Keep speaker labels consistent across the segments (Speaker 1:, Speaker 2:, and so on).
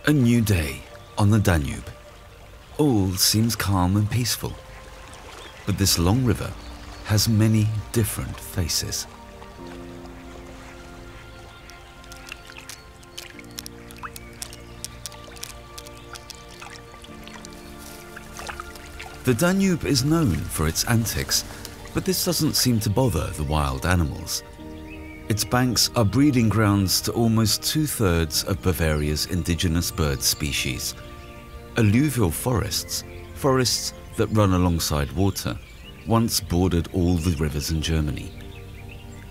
Speaker 1: A new day on the Danube. All seems calm and peaceful. But this long river has many different faces. The Danube is known for its antics, but this doesn't seem to bother the wild animals. Its banks are breeding grounds to almost 2/3 of Bavaria's indigenous bird species. Alluvial forests, forests that run alongside water, once bordered all the rivers in Germany.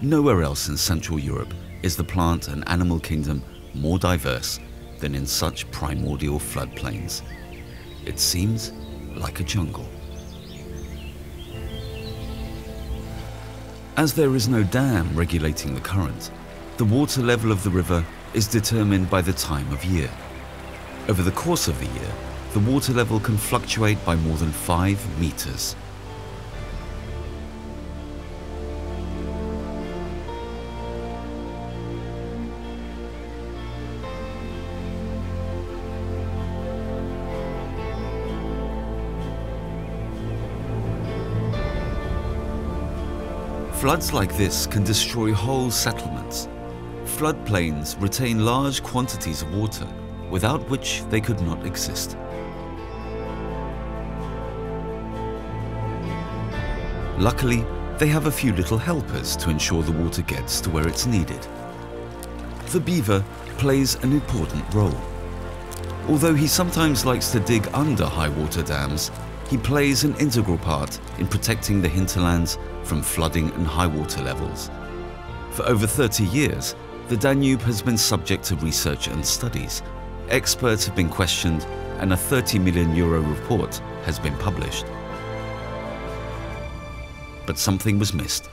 Speaker 1: Nowhere else in Central Europe is the plant and animal kingdom more diverse than in such primordial floodplains. It seems like a jungle. As there is no dam regulating the current, the water level of the river is determined by the time of year. Over the course of the year, the water level can fluctuate by more than 5 meters. Floods like this can destroy whole settlements. Floodplains retain large quantities of water, without which they could not exist. Luckily, they have a few little helpers to ensure the water gets to where it's needed. The beaver plays an important role. Although he sometimes likes to dig under high water dams, he plays an integral part in protecting the hinterlands from flooding and high water levels. For over 30 years, the Danube has been subject to research and studies. Experts have been questioned, and a €30 million report has been published. But something was missed,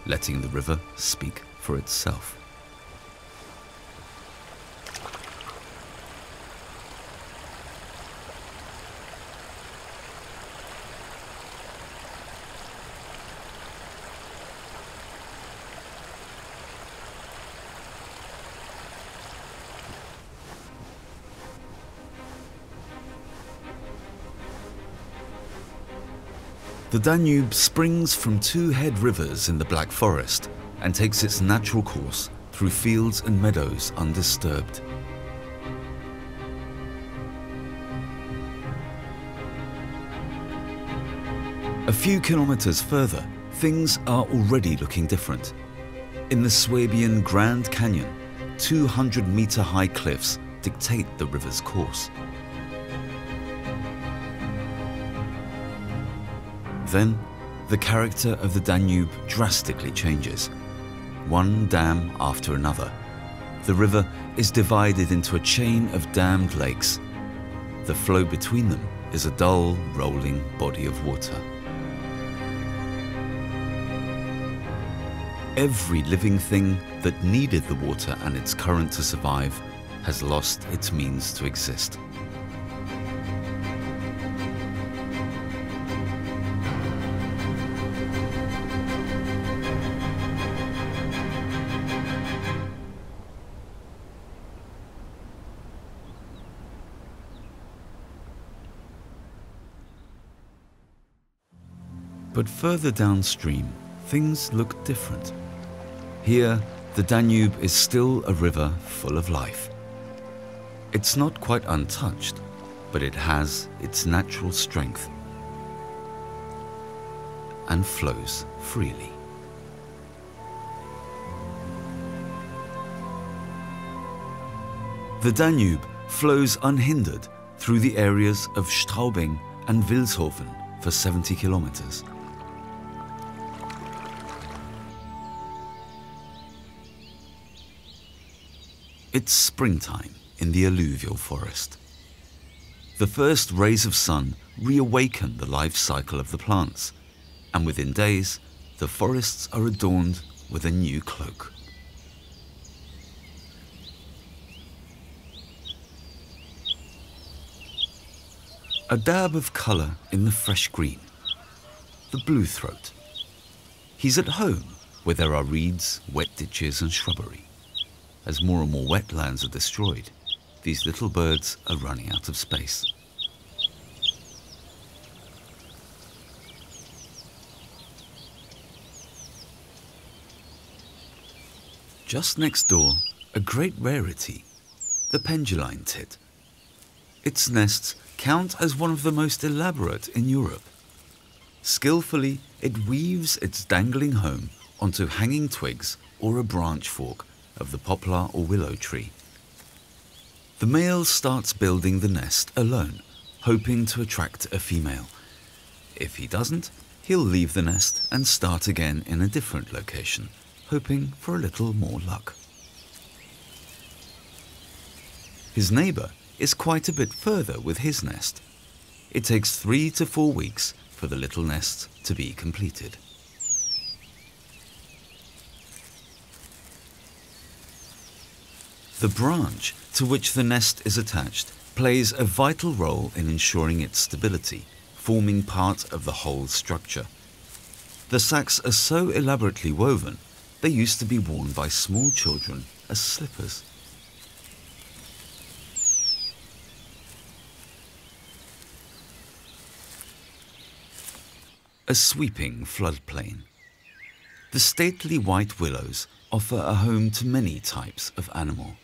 Speaker 1: letting the river speak for itself. The Danube springs from 2 head rivers in the Black Forest and takes its natural course through fields and meadows undisturbed. A few kilometers further, things are already looking different. In the Swabian Grand Canyon, 200-meter-high cliffs dictate the river's course. Then, the character of the Danube drastically changes. One dam after another. The river is divided into a chain of dammed lakes. The flow between them is a dull, rolling body of water. Every living thing that needed the water and its current to survive has lost its means to exist. But further downstream, things look different. Here, the Danube is still a river full of life. It's not quite untouched, but it has its natural strength and flows freely. The Danube flows unhindered through the areas of Straubing and Vilshofen for 70 kilometers. It's springtime in the alluvial forest. The first rays of sun reawaken the life cycle of the plants, and within days, the forests are adorned with a new cloak. A dab of colour in the fresh green. The blue throat. He's at home where there are reeds, wet ditches and shrubbery. As more and more wetlands are destroyed, these little birds are running out of space. Just next door, a great rarity, the penduline tit. Its nests count as one of the most elaborate in Europe. Skillfully, it weaves its dangling home onto hanging twigs or a branch fork of the poplar or willow tree. The male starts building the nest alone, hoping to attract a female. If he doesn't, he'll leave the nest and start again in a different location, hoping for a little more luck. His neighbour is quite a bit further with his nest. It takes 3 to 4 weeks for the little nest to be completed. The branch to which the nest is attached plays a vital role in ensuring its stability, forming part of the whole structure. The sacks are so elaborately woven, they used to be worn by small children as slippers. A sweeping floodplain. The stately white willows offer a home to many types of animal.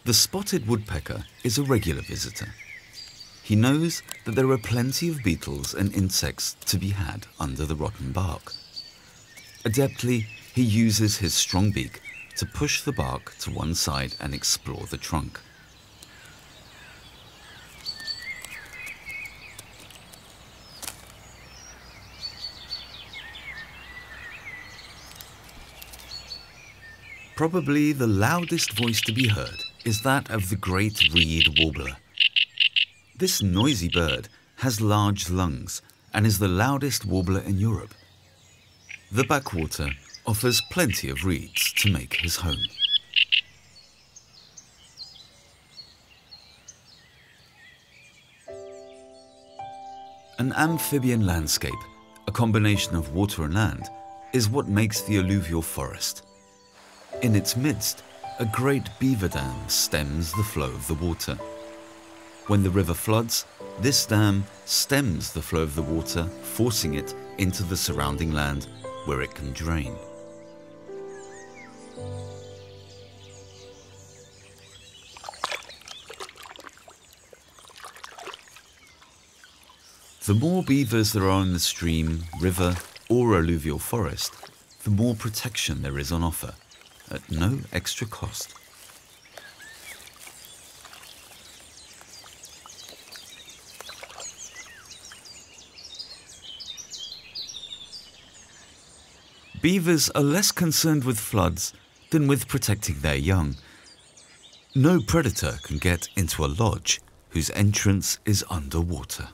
Speaker 1: The spotted woodpecker is a regular visitor. He knows that there are plenty of beetles and insects to be had under the rotten bark. Adeptly, he uses his strong beak to push the bark to one side and explore the trunk. Probably the loudest voice to be heard is that of the great reed warbler. This noisy bird has large lungs and is the loudest warbler in Europe. The backwater offers plenty of reeds to make his home. An amphibian landscape, a combination of water and land, is what makes the alluvial forest. In its midst, a great beaver dam stems the flow of the water. When the river floods, this dam stems the flow of the water, forcing it into the surrounding land where it can drain. The more beavers there are in the stream, river, or alluvial forest, the more protection there is on offer, at no extra cost. Beavers are less concerned with floods than with protecting their young. No predator can get into a lodge whose entrance is underwater.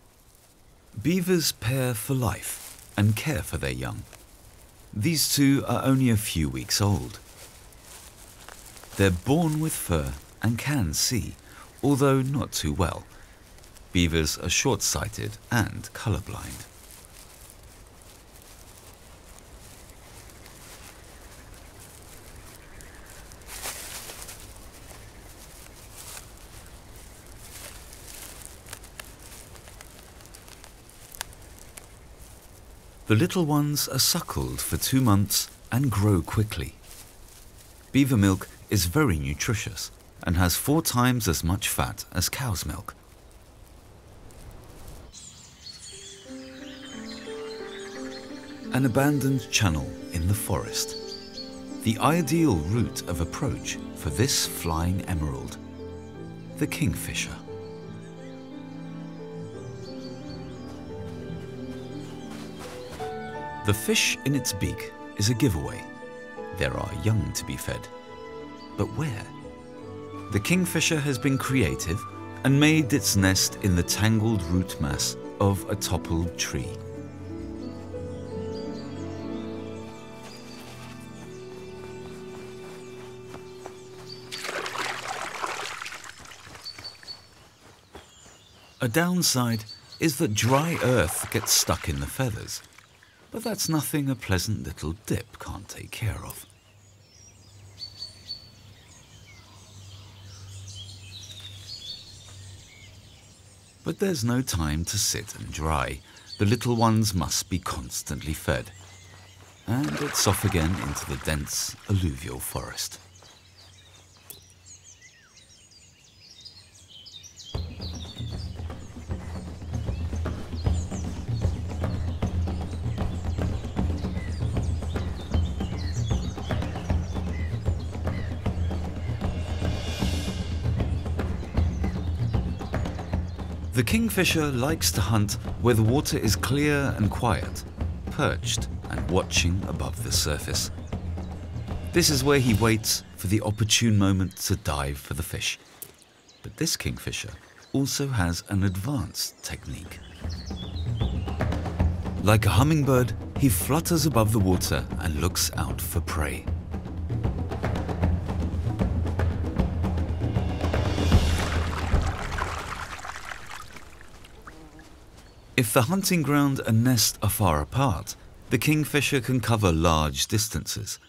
Speaker 1: Beavers pair for life and care for their young. These two are only a few weeks old. They're born with fur and can see, although not too well. Beavers are short-sighted and colorblind. The little ones are suckled for 2 months and grow quickly. Beaver milk is very nutritious and has 4 times as much fat as cow's milk. An abandoned channel in the forest. The ideal route of approach for this flying emerald, the kingfisher. The fish in its beak is a giveaway. There are young to be fed. But where? The kingfisher has been creative and made its nest in the tangled root mass of a toppled tree. A downside is that dry earth gets stuck in the feathers. But that's nothing a pleasant little dip can't take care of. But there's no time to sit and dry. The little ones must be constantly fed. And it's off again into the dense alluvial forest. The kingfisher likes to hunt where the water is clear and quiet, perched and watching above the surface. This is where he waits for the opportune moment to dive for the fish. But this kingfisher also has an advanced technique. Like a hummingbird, he flutters above the water and looks out for prey. If the hunting ground and nest are far apart, the kingfisher can cover large distances.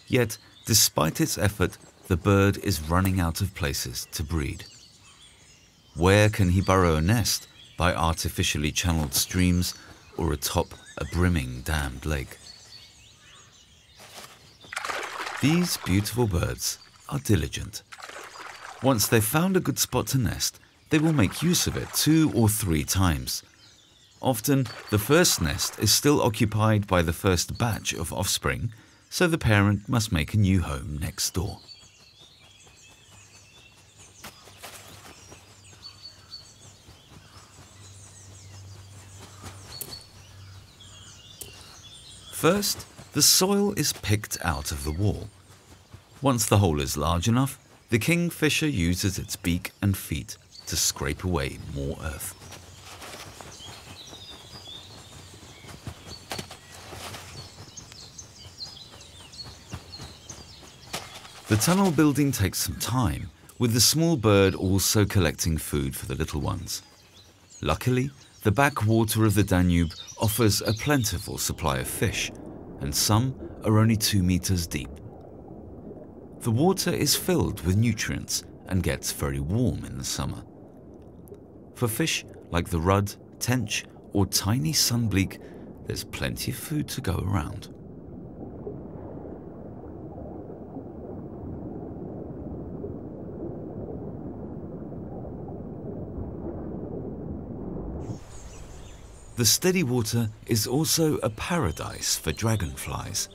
Speaker 1: Yet, despite its effort, the bird is running out of places to breed. Where can he burrow a nest? By artificially channeled streams or atop a brimming dammed lake? These beautiful birds are diligent. Once they've found a good spot to nest, they will make use of it 2 or 3 times. Often, the first nest is still occupied by the first batch of offspring, so the parent must make a new home next door. First, the soil is picked out of the wall. Once the hole is large enough, the kingfisher uses its beak and feet to scrape away more earth. The tunnel building takes some time, with the small bird also collecting food for the little ones. Luckily, the backwater of the Danube offers a plentiful supply of fish, and some are only 2 meters deep. The water is filled with nutrients and gets very warm in the summer. For fish like the rudd, tench, or tiny sunbleak, there's plenty of food to go around. The steady water is also a paradise for dragonflies.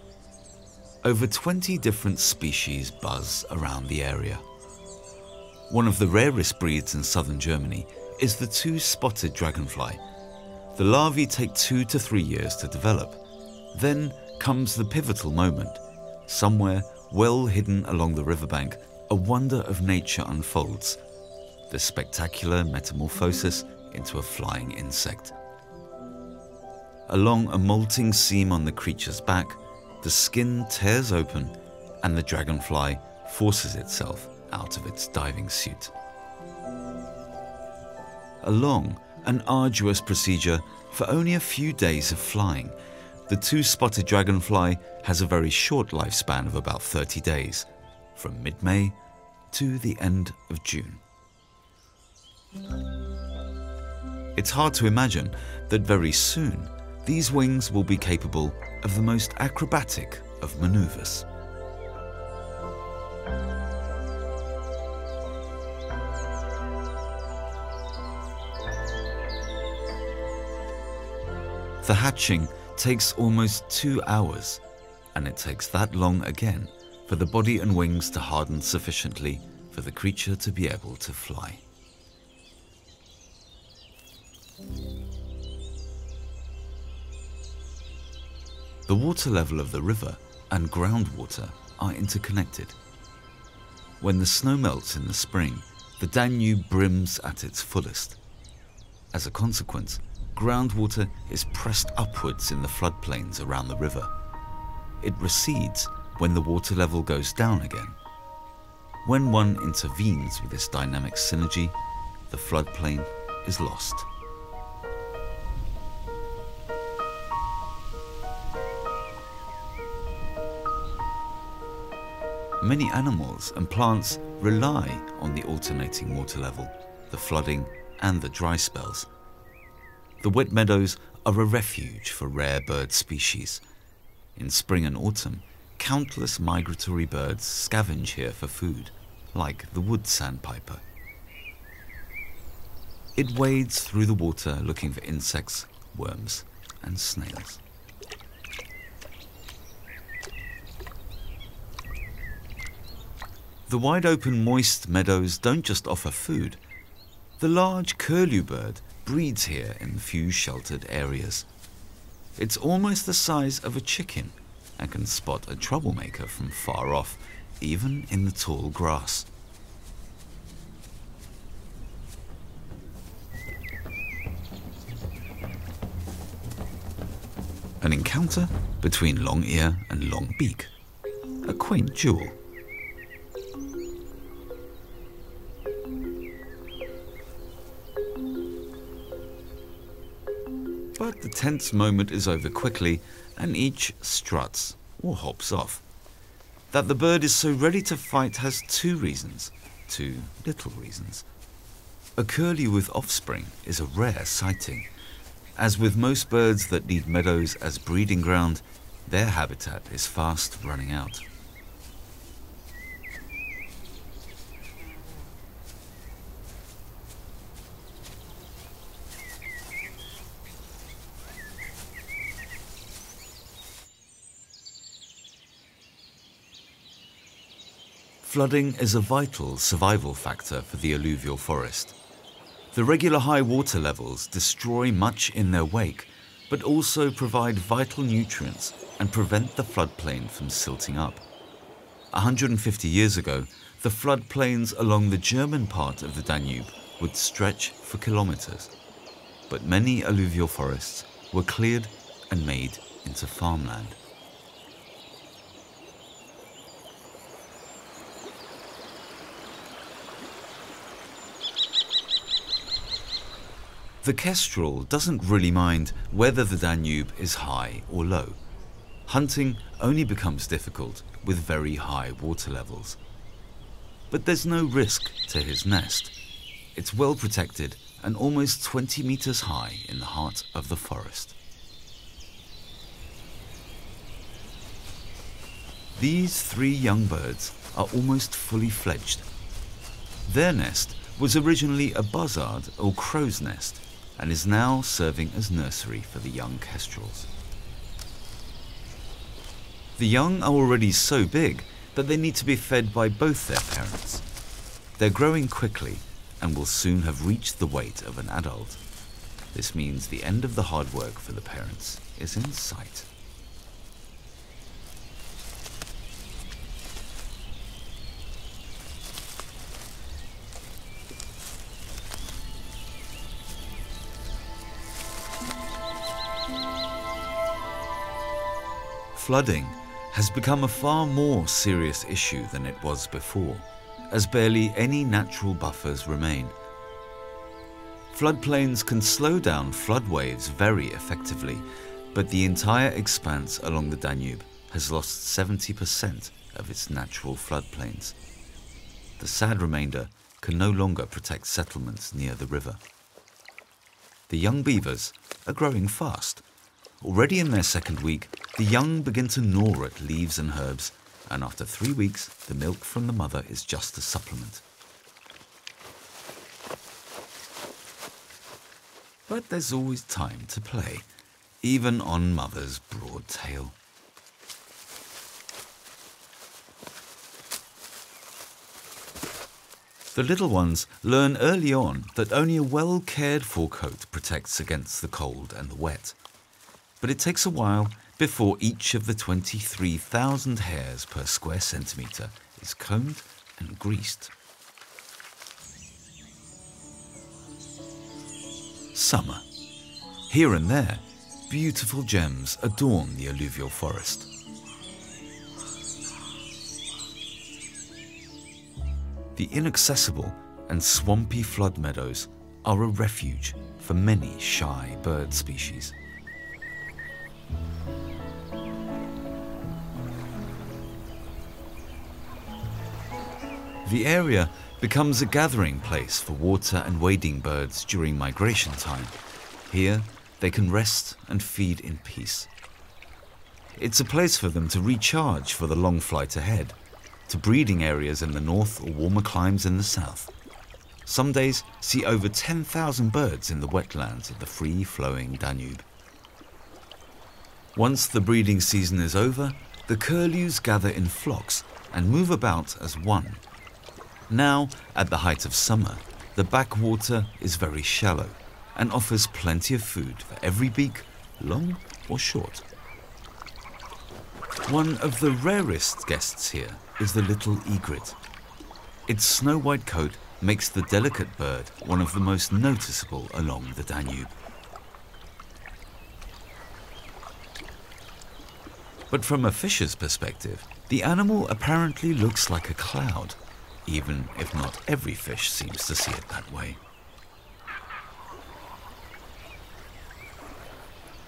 Speaker 1: Over 20 different species buzz around the area. One of the rarest breeds in southern Germany is the 2-spotted dragonfly. The larvae take 2 to 3 years to develop. Then comes the pivotal moment. Somewhere well hidden along the riverbank, a wonder of nature unfolds. The spectacular metamorphosis into a flying insect. Along a molting seam on the creature's back, the skin tears open and the dragonfly forces itself out of its diving suit. A long and arduous procedure for only a few days of flying, the 2-spotted dragonfly has a very short lifespan of about 30 days, from mid-May to the end of June. It's hard to imagine that very soon these wings will be capable of the most acrobatic of maneuvers. The hatching takes almost 2 hours, and it takes that long again for the body and wings to harden sufficiently for the creature to be able to fly. The water level of the river and groundwater are interconnected. When the snow melts in the spring, the Danube brims at its fullest. As a consequence, groundwater is pressed upwards in the floodplains around the river. It recedes when the water level goes down again. When one intervenes with this dynamic synergy, the floodplain is lost. Many animals and plants rely on the alternating water level, the flooding and the dry spells. The wet meadows are a refuge for rare bird species. In spring and autumn, countless migratory birds scavenge here for food, like the wood sandpiper. It wades through the water looking for insects, worms, and snails. The wide-open moist meadows don't just offer food. The large curlew bird breeds here in few sheltered areas. It's almost the size of a chicken and can spot a troublemaker from far off, even in the tall grass. An encounter between long-ear and long-beak, a quaint duel. But the tense moment is over quickly, and each struts or hops off. That the bird is so ready to fight has two reasons, two little reasons. A curlew with offspring is a rare sighting. As with most birds that need meadows as breeding ground, their habitat is fast running out. Flooding is a vital survival factor for the alluvial forest. The regular high water levels destroy much in their wake, but also provide vital nutrients and prevent the floodplain from silting up. 150 years ago, the floodplains along the German part of the Danube would stretch for kilometers, but many alluvial forests were cleared and made into farmland. The kestrel doesn't really mind whether the Danube is high or low. Hunting only becomes difficult with very high water levels. But there's no risk to his nest. It's well protected and almost 20 meters high in the heart of the forest. These three young birds are almost fully fledged. Their nest was originally a buzzard or crow's nest, and is now serving as nursery for the young kestrels. The young are already so big that they need to be fed by both their parents. They're growing quickly and will soon have reached the weight of an adult. This means the end of the hard work for the parents is in sight. Flooding has become a far more serious issue than it was before, as barely any natural buffers remain. Floodplains can slow down flood waves very effectively, but the entire expanse along the Danube has lost 70% of its natural floodplains. The sad remainder can no longer protect settlements near the river. The young beavers are growing fast. Already in their second week, the young begin to gnaw at leaves and herbs, and after 3 weeks, the milk from the mother is just a supplement. But there's always time to play, even on mother's broad tail. The little ones learn early on that only a well-cared-for coat protects against the cold and the wet. But it takes a while before each of the 23,000 hairs per square centimetre is combed and greased. Summer. Here and there, beautiful gems adorn the alluvial forest. The inaccessible and swampy flood meadows are a refuge for many shy bird species. The area becomes a gathering place for water and wading birds during migration time. Here, they can rest and feed in peace. It's a place for them to recharge for the long flight ahead, to breeding areas in the north or warmer climes in the south. Some days see over 10,000 birds in the wetlands of the free-flowing Danube. Once the breeding season is over, the curlews gather in flocks and move about as one. Now, at the height of summer, the backwater is very shallow and offers plenty of food for every beak, long or short. One of the rarest guests here is the little egret. Its snow-white coat makes the delicate bird one of the most noticeable along the Danube. But from a fisher's perspective, the animal apparently looks like a cloud, even if not every fish seems to see it that way.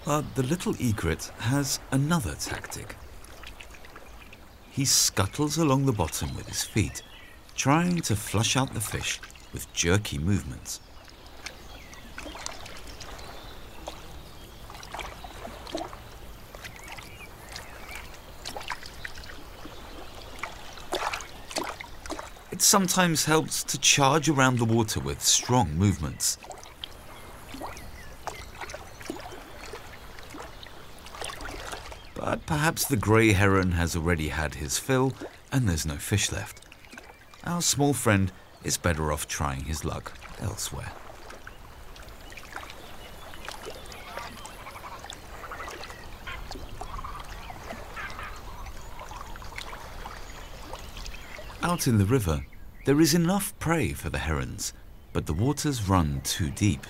Speaker 1: But the little egret has another tactic. He scuttles along the bottom with his feet, trying to flush out the fish with jerky movements. It sometimes helps to charge around the water with strong movements. But perhaps the grey heron has already had his fill and there's no fish left. Our small friend is better off trying his luck elsewhere. Out in the river, there is enough prey for the herons, but the waters run too deep.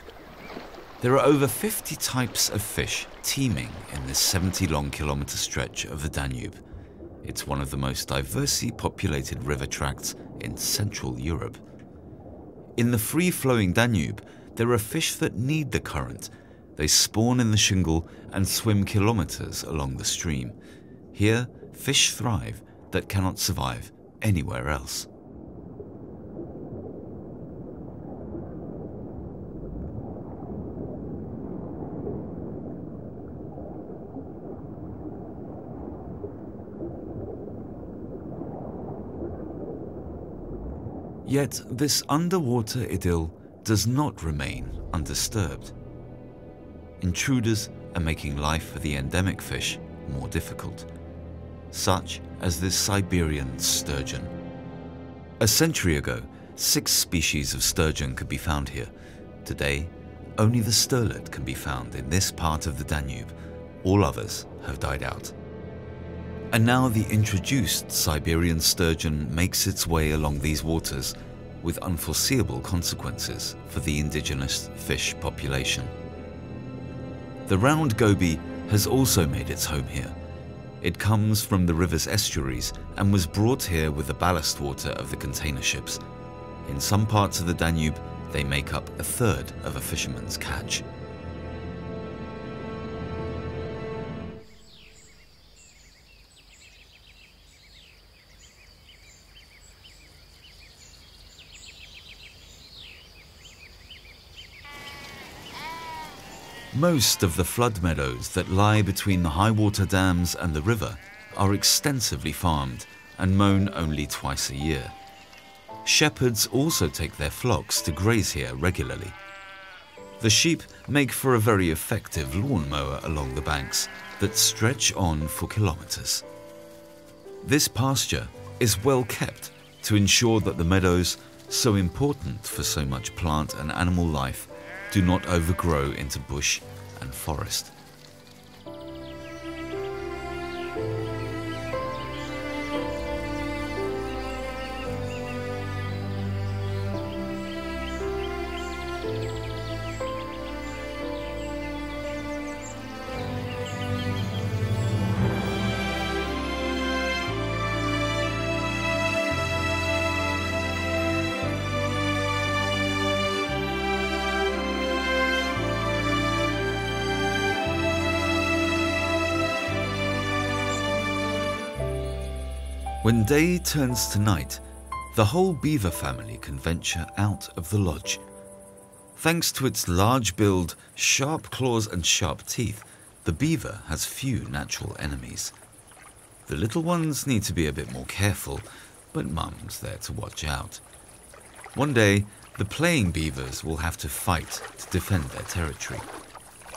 Speaker 1: There are over 50 types of fish teeming in this 70-long-kilometer stretch of the Danube. It's one of the most diversely populated river tracts in Central Europe. In the free-flowing Danube, there are fish that need the current. They spawn in the shingle and swim kilometers along the stream. Here, fish thrive that cannot survive anywhere else. Yet this underwater idyll does not remain undisturbed. Intruders are making life for the endemic fish more difficult, such as this Siberian sturgeon. A century ago, 6 species of sturgeon could be found here. Today, only the sterlet can be found in this part of the Danube. All others have died out. And now the introduced Siberian sturgeon makes its way along these waters with unforeseeable consequences for the indigenous fish population. The round goby has also made its home here. It comes from the river's estuaries and was brought here with the ballast water of the container ships. In some parts of the Danube, they make up 1/3 of a fisherman's catch. Most of the flood meadows that lie between the high water dams and the river are extensively farmed and mown only twice a year. Shepherds also take their flocks to graze here regularly. The sheep make for a very effective lawnmower along the banks that stretch on for kilometers. This pasture is well kept to ensure that the meadows, so important for so much plant and animal life, do not overgrow into bush and forest. When day turns to night, the whole beaver family can venture out of the lodge. Thanks to its large build, sharp claws and sharp teeth, the beaver has few natural enemies. The little ones need to be a bit more careful, but Mum's there to watch out. One day, the playing beavers will have to fight to defend their territory.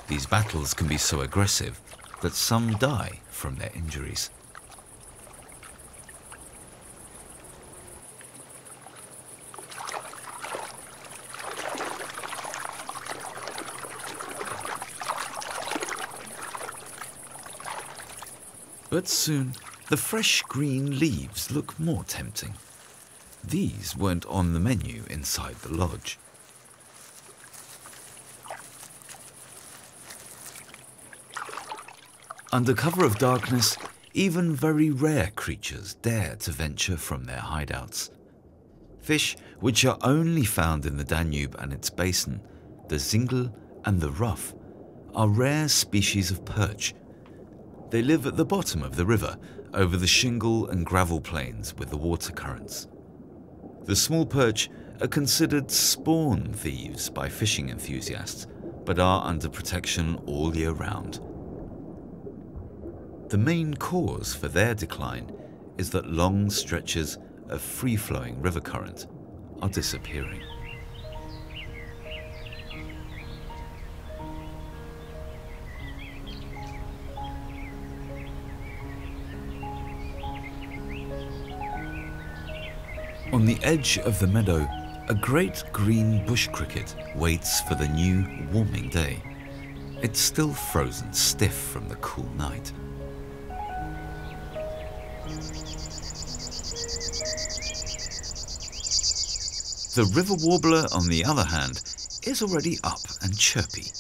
Speaker 1: These battles can be so aggressive that some die from their injuries. But soon, the fresh green leaves look more tempting. These weren't on the menu inside the lodge. Under cover of darkness, even very rare creatures dare to venture from their hideouts. Fish, which are only found in the Danube and its basin, the Zingel and the Ruff, are rare species of perch. They live at the bottom of the river, over the shingle and gravel plains with the water currents. The small perch are considered spawn thieves by fishing enthusiasts, but are under protection all year round. The main cause for their decline is that long stretches of free-flowing river current are disappearing. On the edge of the meadow, a great green bush cricket waits for the new warming day. It's still frozen stiff from the cool night. The river warbler, on the other hand, is already up and chirpy.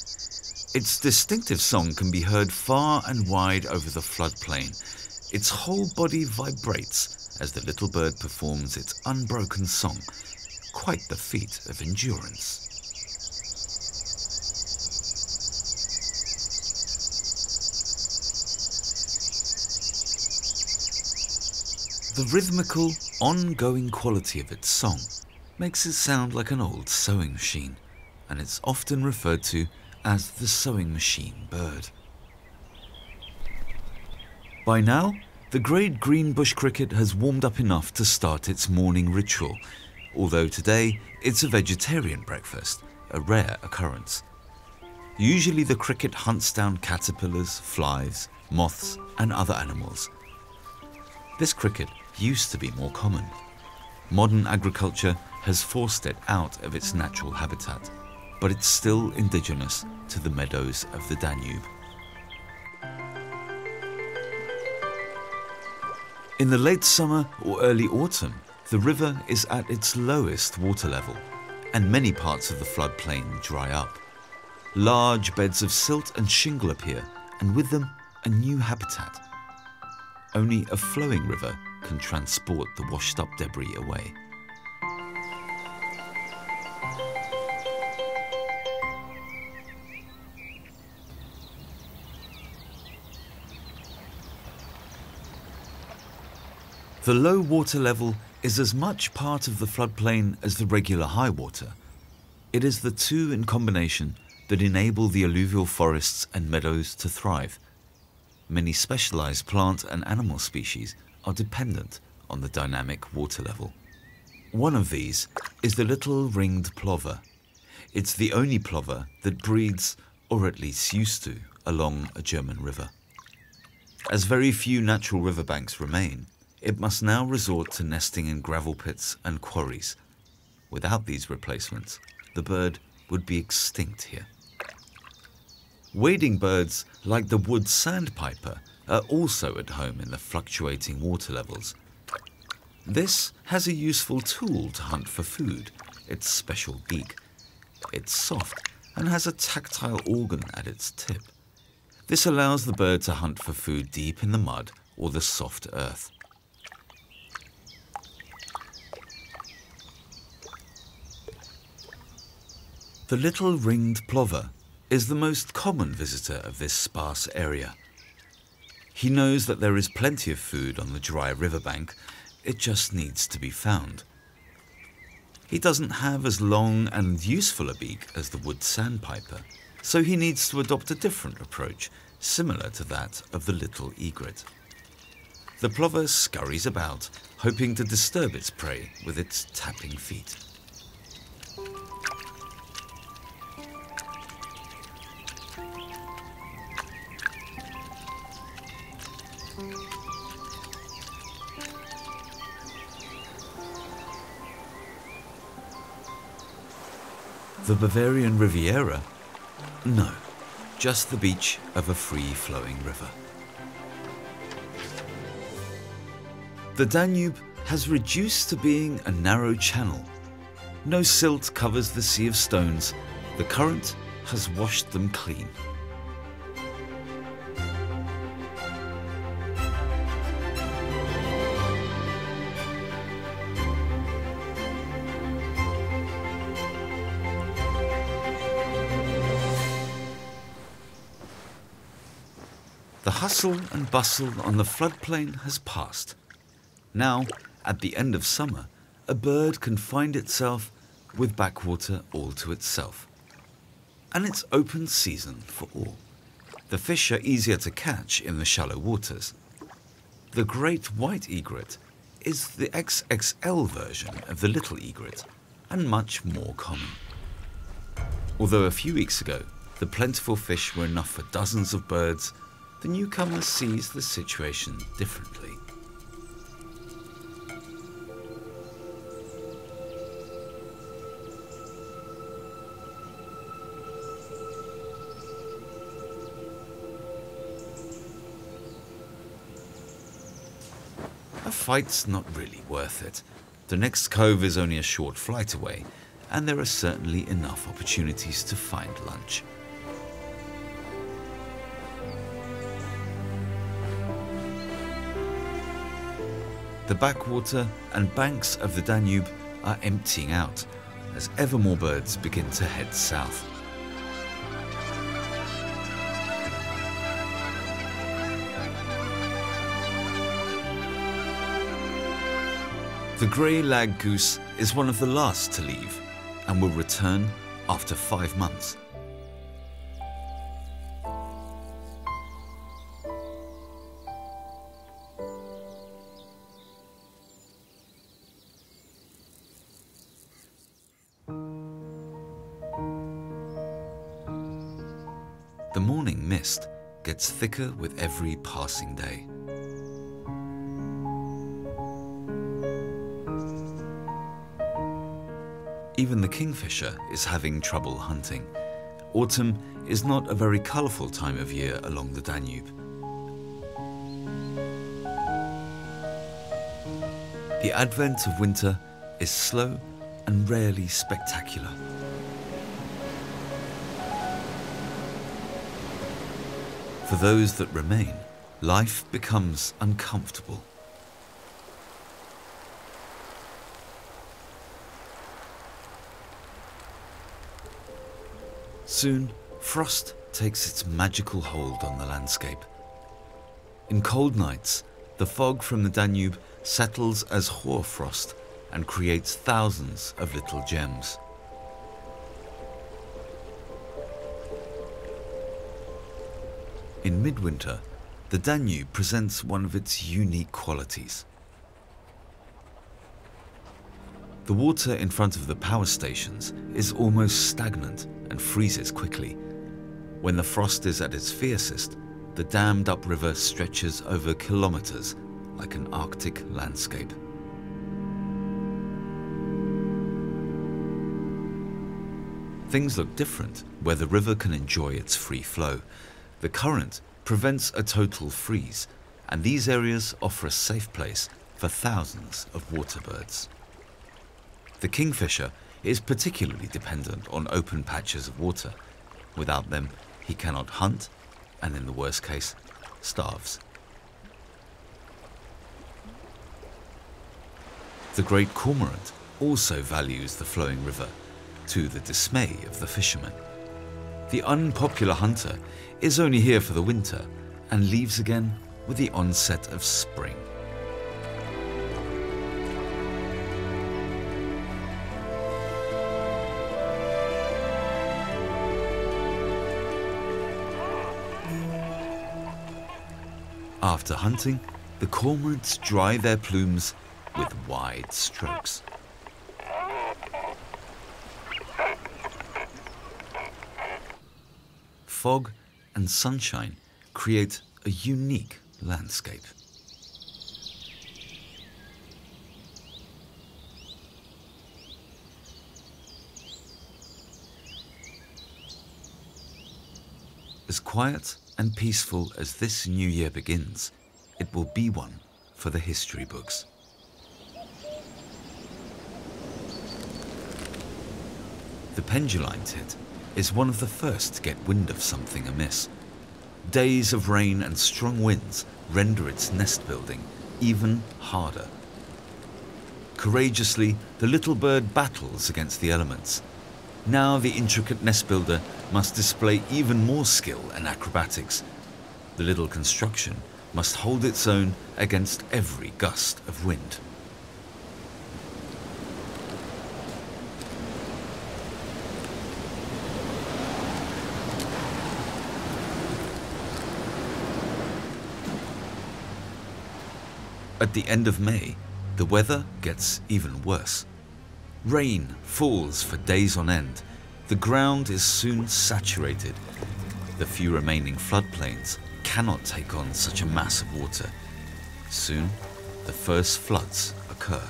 Speaker 1: Its distinctive song can be heard far and wide over the floodplain. Its whole body vibrates as the little bird performs its unbroken song, quite the feat of endurance. The rhythmical, ongoing quality of its song makes it sound like an old sewing machine, and it's often referred to as the sewing machine bird. By now, the great green bush cricket has warmed up enough to start its morning ritual, although today it's a vegetarian breakfast, a rare occurrence. Usually the cricket hunts down caterpillars, flies, moths and other animals. This cricket used to be more common. Modern agriculture has forced it out of its natural habitat, but it's still indigenous to the meadows of the Danube. In the late summer or early autumn, the river is at its lowest water level, and many parts of the floodplain dry up. Large beds of silt and shingle appear, and with them, a new habitat. Only a flowing river can transport the washed-up debris away. The low water level is as much part of the floodplain as the regular high water. It is the two in combination that enable the alluvial forests and meadows to thrive. Many specialized plant and animal species are dependent on the dynamic water level. One of these is the little ringed plover. It's the only plover that breeds, or at least used to, along a German river. As very few natural riverbanks remain, it must now resort to nesting in gravel pits and quarries. Without these replacements, the bird would be extinct here. Wading birds like the wood sandpiper are also at home in the fluctuating water levels. This has a useful tool to hunt for food, its special beak. It's soft and has a tactile organ at its tip. This allows the bird to hunt for food deep in the mud or the soft earth. The little ringed plover is the most common visitor of this sparse area. He knows that there is plenty of food on the dry riverbank, it just needs to be found. He doesn't have as long and useful a beak as the wood sandpiper, so he needs to adopt a different approach, similar to that of the little egret. The plover scurries about, hoping to disturb its prey with its tapping feet. The Bavarian Riviera? No, just the beach of a free-flowing river. The Danube has reduced to being a narrow channel. No silt covers the sea of stones. The current has washed them clean. The hustle and bustle on the floodplain has passed. Now, at the end of summer, a bird can find itself with backwater all to itself. And it's open season for all. The fish are easier to catch in the shallow waters. The great white egret is the XXL version of the little egret and much more common. Although a few weeks ago, the plentiful fish were enough for dozens of birds, the newcomer sees the situation differently. A fight's not really worth it. The next cove is only a short flight away, and there are certainly enough opportunities to find lunch. The backwater and banks of the Danube are emptying out as ever more birds begin to head south. The grey lag goose is one of the last to leave and will return after 5 months. The morning mist gets thicker with every passing day. Even the kingfisher is having trouble hunting. Autumn is not a very colourful time of year along the Danube. The advent of winter is slow and rarely spectacular. For those that remain, life becomes uncomfortable. Soon, frost takes its magical hold on the landscape. In cold nights, the fog from the Danube settles as hoarfrost and creates thousands of little gems. In midwinter, the Danube presents one of its unique qualities. The water in front of the power stations is almost stagnant and freezes quickly. When the frost is at its fiercest, the dammed up river stretches over kilometers like an Arctic landscape. Things look different where the river can enjoy its free flow. The current prevents a total freeze, and these areas offer a safe place for thousands of water birds. The kingfisher is particularly dependent on open patches of water. Without them, he cannot hunt, and in the worst case, starves. The great cormorant also values the flowing river, to the dismay of the fishermen. The unpopular hunter is only here for the winter and leaves again with the onset of spring. After hunting, the cormorants dry their plumes with wide strokes. Fog and sunshine create a unique landscape. As quiet and peaceful as this new year begins, it will be one for the history books. The Penduline tit is one of the first to get wind of something amiss. Days of rain and strong winds render its nest building even harder. Courageously, the little bird battles against the elements. Now the intricate nest builder must display even more skill and acrobatics. The little construction must hold its own against every gust of wind. At the end of May, the weather gets even worse. Rain falls for days on end. The ground is soon saturated. The few remaining floodplains cannot take on such a mass of water. Soon, the first floods occur.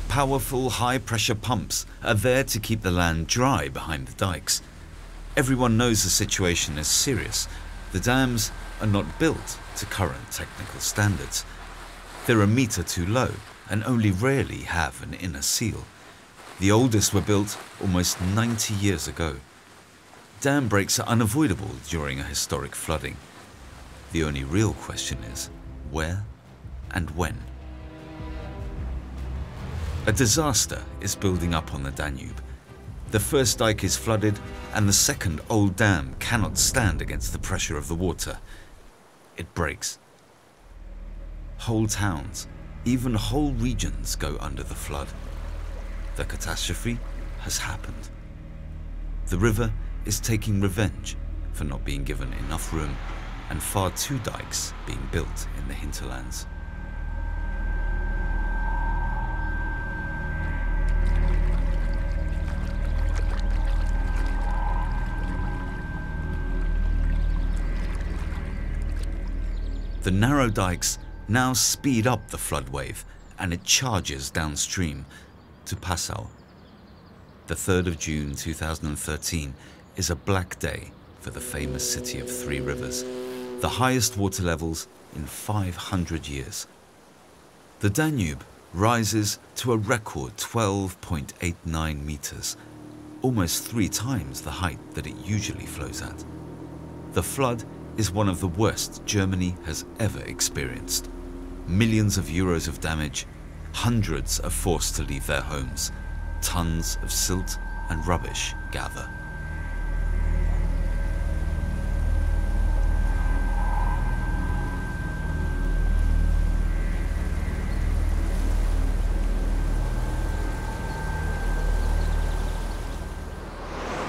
Speaker 1: Powerful high-pressure pumps are there to keep the land dry behind the dikes. Everyone knows the situation is serious. The dams are not built to current technical standards. They're a metre too low and only rarely have an inner seal. The oldest were built almost 90 years ago. Dam breaks are unavoidable during a historic flooding. The only real question is where and when. A disaster is building up on the Danube. The first dike is flooded and the second old dam cannot stand against the pressure of the water. It breaks. Whole towns, even whole regions go under the flood. The catastrophe has happened. The river is taking revenge for not being given enough room and far too dikes being built in the hinterlands. The narrow dikes now speed up the flood wave and it charges downstream to Passau. The 3rd of June 2013 is a black day for the famous city of Three Rivers, the highest water levels in 500 years. The Danube rises to a record 12.89 meters, almost 3 times the height that it usually flows at. The flood is one of the worst Germany has ever experienced. Millions of euros of damage, hundreds are forced to leave their homes, tons of silt and rubbish gather.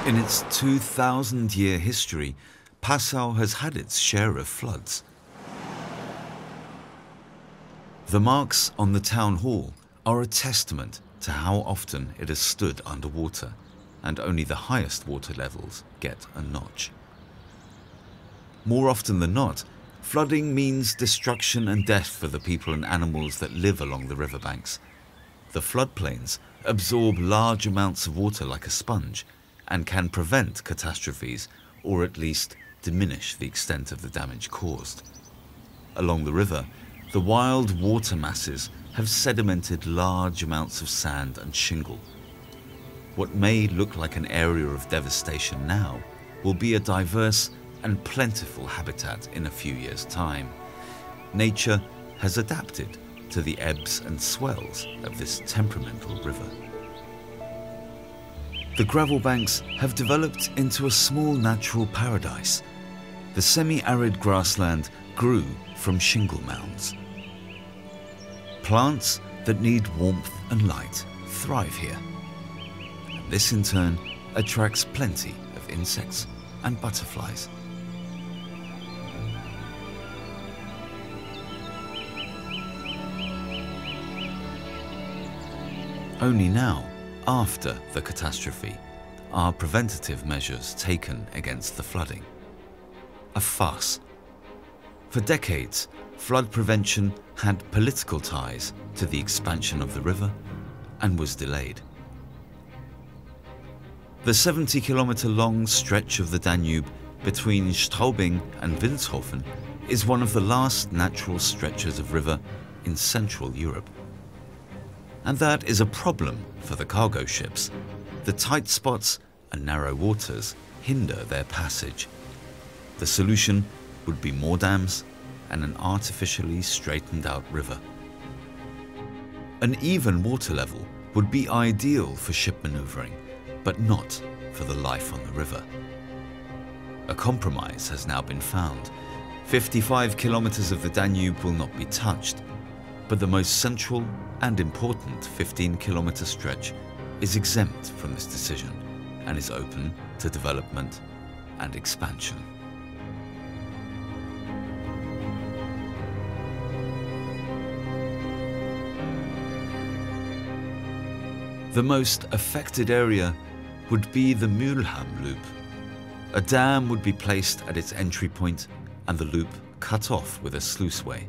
Speaker 1: In its 2,000-year history, Passau has had its share of floods. The marks on the town hall are a testament to how often it has stood underwater, and only the highest water levels get a notch. More often than not, flooding means destruction and death for the people and animals that live along the riverbanks. The floodplains absorb large amounts of water like a sponge and can prevent catastrophes, or at least diminish the extent of the damage caused. Along the river, the wild water masses have sedimented large amounts of sand and shingle. What may look like an area of devastation now will be a diverse and plentiful habitat in a few years' time. Nature has adapted to the ebbs and swells of this temperamental river. The gravel banks have developed into a small natural paradise. The semi-arid grassland grew from shingle mounds. Plants that need warmth and light thrive here. And this in turn attracts plenty of insects and butterflies. Only now, after the catastrophe, are preventative measures taken against the flooding. A farce. For decades, flood prevention had political ties to the expansion of the river and was delayed. The 70-kilometer-long stretch of the Danube between Straubing and Vilshofen is one of the last natural stretches of river in Central Europe. And that is a problem for the cargo ships. The tight spots and narrow waters hinder their passage. The solution would be more dams and an artificially straightened out river. An even water level would be ideal for ship maneuvering, but not for the life on the river. A compromise has now been found. 55 kilometers of the Danube will not be touched, but the most central and important 15-kilometer stretch is exempt from this decision and is open to development and expansion. The most affected area would be the Mülheim Loop. A dam would be placed at its entry point and the loop cut off with a sluiceway.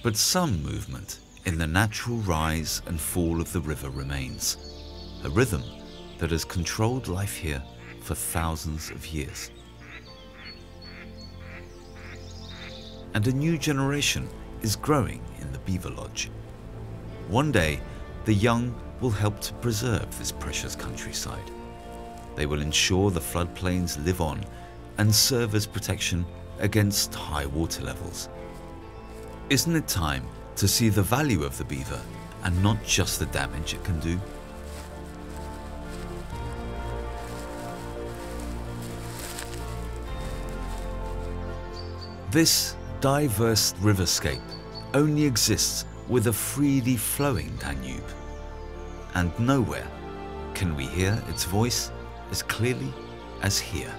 Speaker 1: But some movement in the natural rise and fall of the river remains, a rhythm that has controlled life here for thousands of years. And a new generation is growing in the Beaver Lodge. One day, the young will help to preserve this precious countryside. They will ensure the floodplains live on and serve as protection against high water levels. Isn't it time to see the value of the beaver and not just the damage it can do? This diverse riverscape only exists with a freely flowing Danube, and nowhere can we hear its voice as clearly as here.